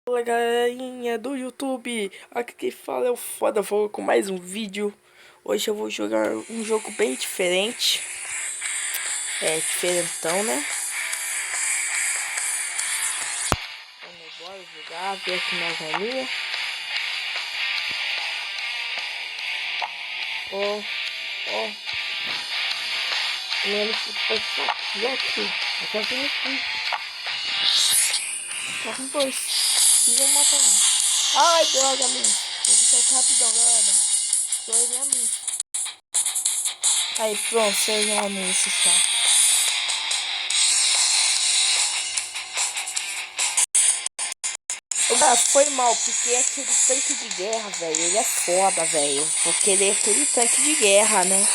Fala galerinha do YouTube, aqui quem fala é o Foda Vou com mais um vídeo. Hoje eu vou jogar um jogo bem diferente. Diferentão, né? Vamos embora jogar, ver aqui na valinha. Ó. Menos que foi só aqui. Eu tô vendo aqui. Tá com dois. Não vou matar não. Ai, droga, mano. Vou deixar aqui rapidão, galera. Dois minha luz. Aí, pronto, você já amou esse saco. Foi mal, porque aquele tanque de guerra, velho, ele é foda, velho. Porque ele é aquele tanque de guerra, né?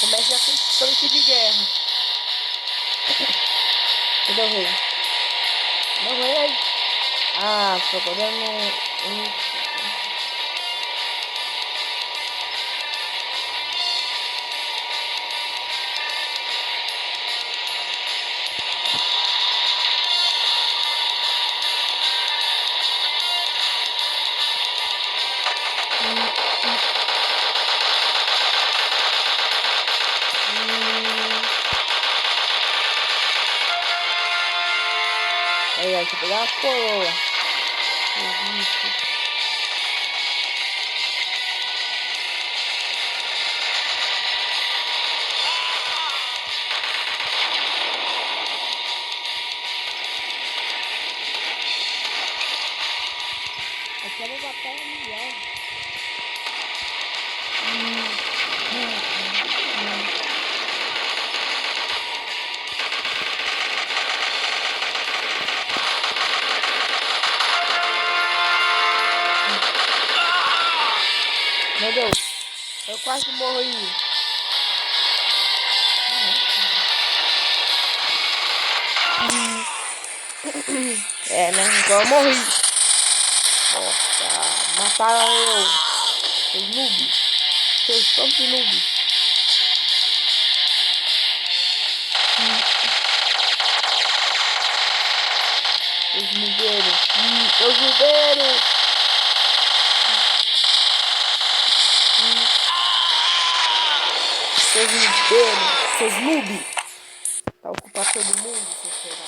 Começa com tanque de guerra. Cadê o rei? Não, rei. Ah, tô podendo. Aí, ó, deixa eu pegar uma coroa. Aquela batalha milhão. Meu Deus, eu quase morri. Né? Então eu morri. Nossa, mataram eu. Seus noob. Seus tantos noob. Seus noobeiros. Seus noobeiros. Seus noobeiros. Seus noob. Tá ocupando todo mundo, seu será.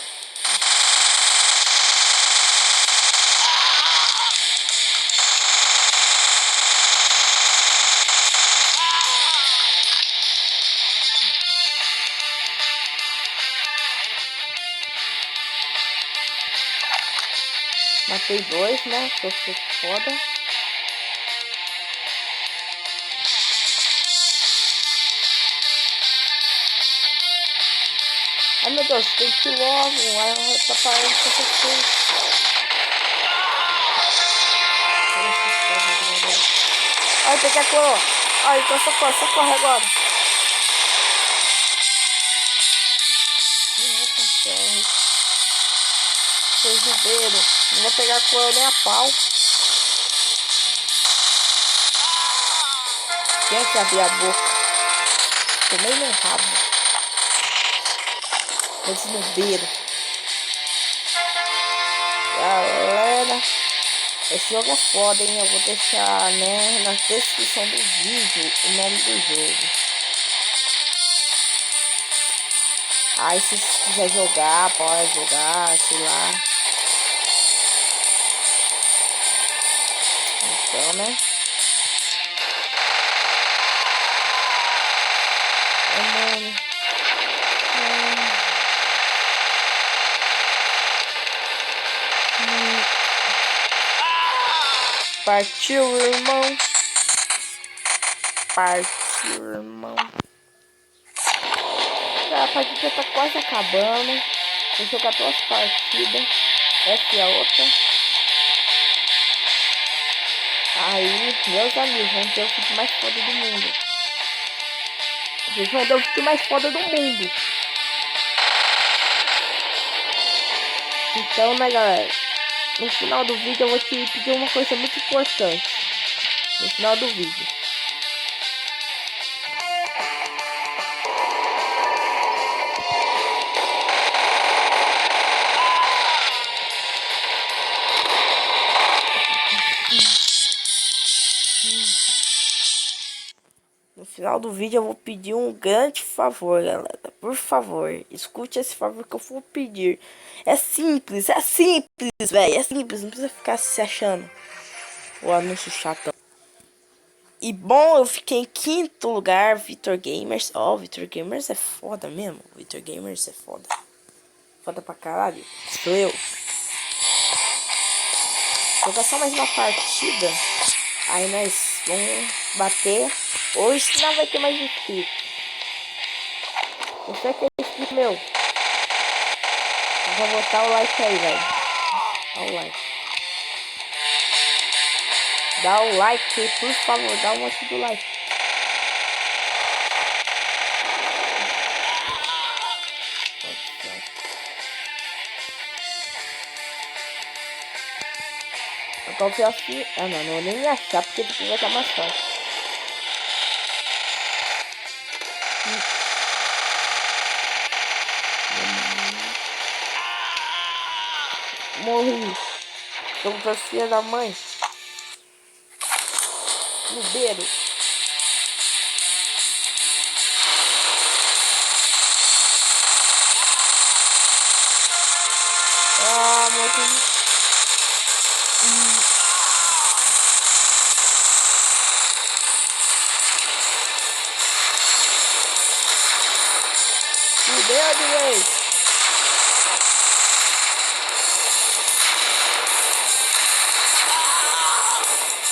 Matei dois, né? Que eu sou foda. Ai meu Deus, tem que ir logo. Ai, tá parando com você. Ai, tem que coroa. Ai, então socorre agora. Seus nubeiros. Não vou pegar coroa nem a pau. Quem é que abriu a boca? Tomei no rabo. Esse nubeiro. Galera, esse jogo é foda, hein? Eu vou deixar, né, na descrição do vídeo o nome do jogo. Aí se quiser jogar, pode jogar, sei lá. Então, né? Partiu, irmão. Partiu, irmão. A partida tá quase acabando. Vou jogar 2 partidas. Essa e a outra. Aí, meus amigos, vão ter o vídeo mais foda do mundo. Vocês vão ter o vídeo mais foda do mundo. Então, né, galera? No final do vídeo eu vou te pedir uma coisa muito importante. No final do vídeo. final do vídeo eu vou pedir um grande favor, galera. Por favor, escute esse favor que eu vou pedir. É simples, velho. É simples, não precisa ficar se achando o anúncio chato. E bom, eu fiquei em quinto lugar, Vitor Gamers. Ó, oh, Vitor Gamers é foda mesmo. Vitor Gamers é foda. Foda pra caralho. Sou eu. Jogar só mais uma partida. Aí nós vamos bater. Hoje não vai ter mais inscrito. Você que é inscrito meu. Eu vou botar o like aí, velho. Dá o like. Dá o like, por favor. Dá um monte do like. Eu confio assim. Ah, não vou nem achar porque depois vai estar mais fácil. Morri. Tô com a filha da mãe. No beiro. Ah, morri. Fudeu de vez.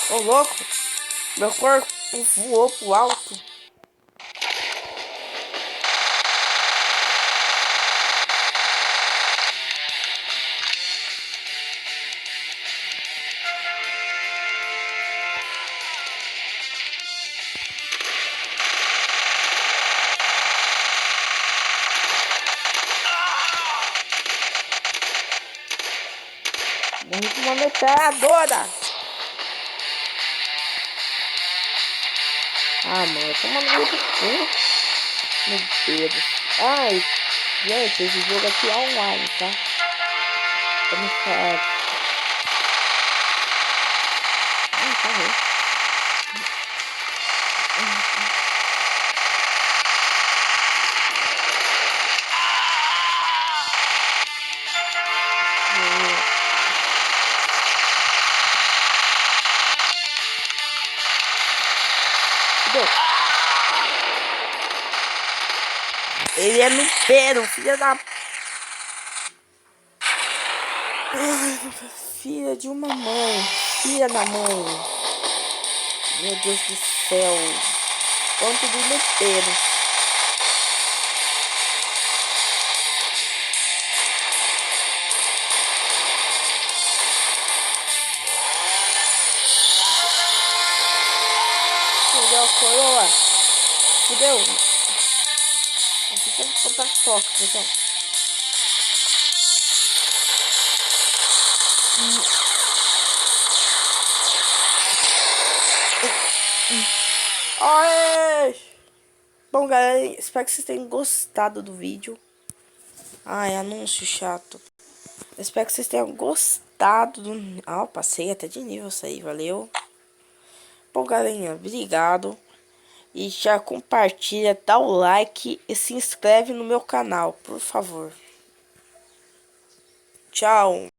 Ô louco, meu corpo voou pro alto. Morri com uma metralhadora. Ah, mano, eu tô mandando de cu. Meu Deus. Ai, gente, esse jogo aqui é online, tá? Vamos ficar. Ah, tá bem. Ele é no peru, filha da... Filha de uma mãe. Filha da mãe. Meu Deus do céu. Quanto de meteiro. Fudeu a coroa. Fudeu. Aqui tem que botar toque, pessoal. Ai. Bom, galera, espero que vocês tenham gostado do vídeo. Ai, anúncio chato. Espero que vocês tenham gostado do... Ah, passei até de nível isso aí, valeu. Bom, galerinha, obrigado. E já compartilha, dá o like e se inscreve no meu canal, por favor. Tchau.